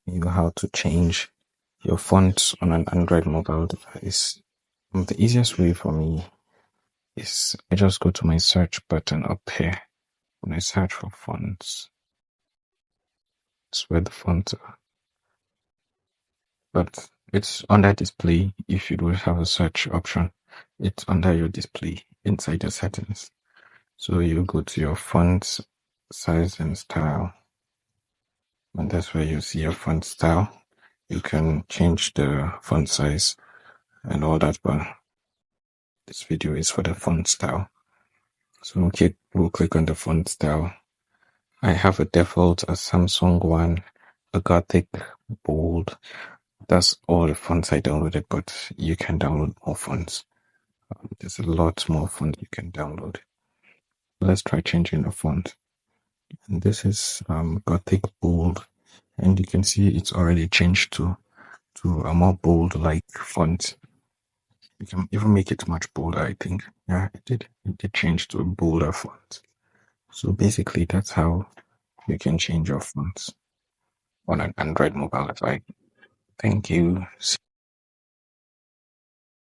you how to change your fonts on an Android mobile device. The easiest way for me is I just go to my search button up here. When I search for fonts, it's where the fonts are. But it's under display. If you don't have a search option, it's under your display inside the settings. So you go to your font size and style, and that's where you see your font style. You can change the font size and all that, but this video is for the font style. So okay, we'll click on the font style. I have a default, a Samsung one, a Gothic, bold. That's all the fonts I downloaded, but you can download more fonts. There's a lot more fonts you can download. Let's try changing the font. And this is Gothic bold, and you can see it's already changed to a more bold like font. You can even make it much bolder, I think. Yeah, it did. It did change to a bolder font. So basically, that's how you can change your fonts on an Android mobile device. Thank you.